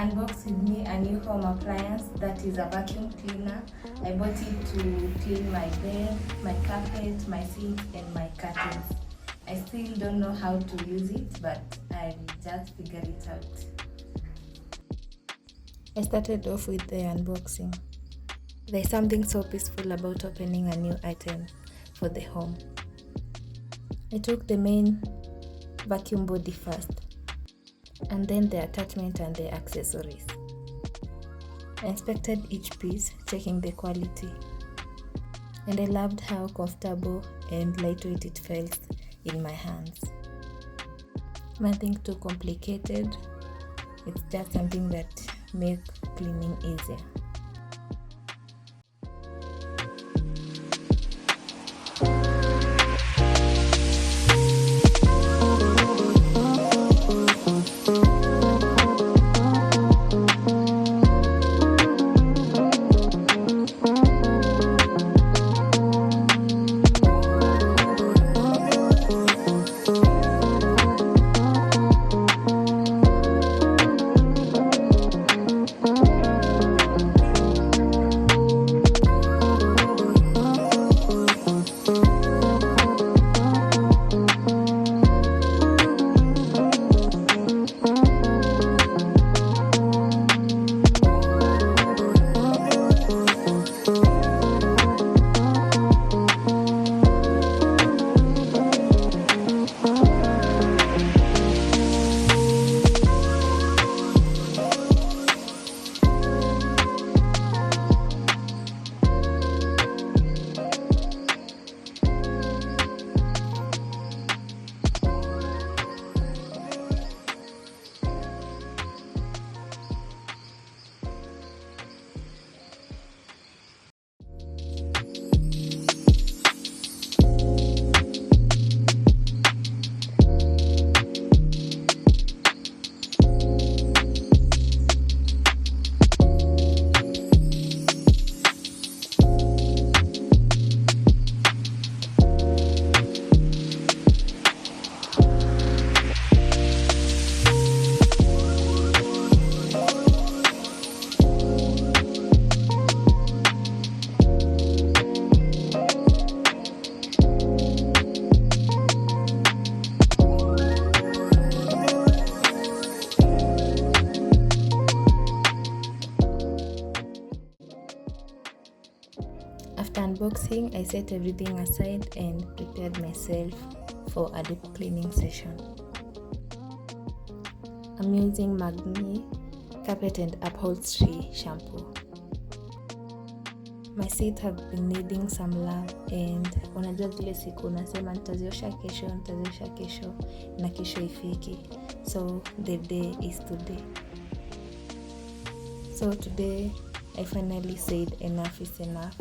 unbox with me a new home appliance that is a vacuum cleaner. I bought it to clean my bed, my carpet, my seat and my curtains. I still don't know how to use it, but I'll just figure it out. I started off with the unboxing. There's something so peaceful about opening a new item for the home. I took the main vacuum body first, and then the attachment and the accessories. I inspected each piece, checking the quality, and I loved how comfortable and lightweight it felt in my hands. Nothing too complicated, it's just something that makes cleaning easier. After unboxing, I set everything aside and prepared myself for a deep cleaning session. I'm using Magni Carpet and Upholstery shampoo. My seats have been needing some love, and unajua zile siku unasema nitaziosha kesho na kesho ifiki. So the day is today. So today I finally said enough is enough.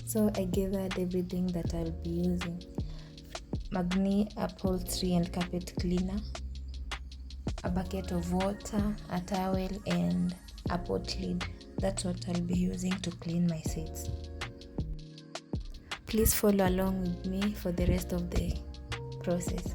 So I gathered everything that I'll be using. Magni Upholstery and Carpet Cleaner, a bucket of water, a towel and a pot lid. That's what I'll be using to clean my seats. Please follow along with me for the rest of the process.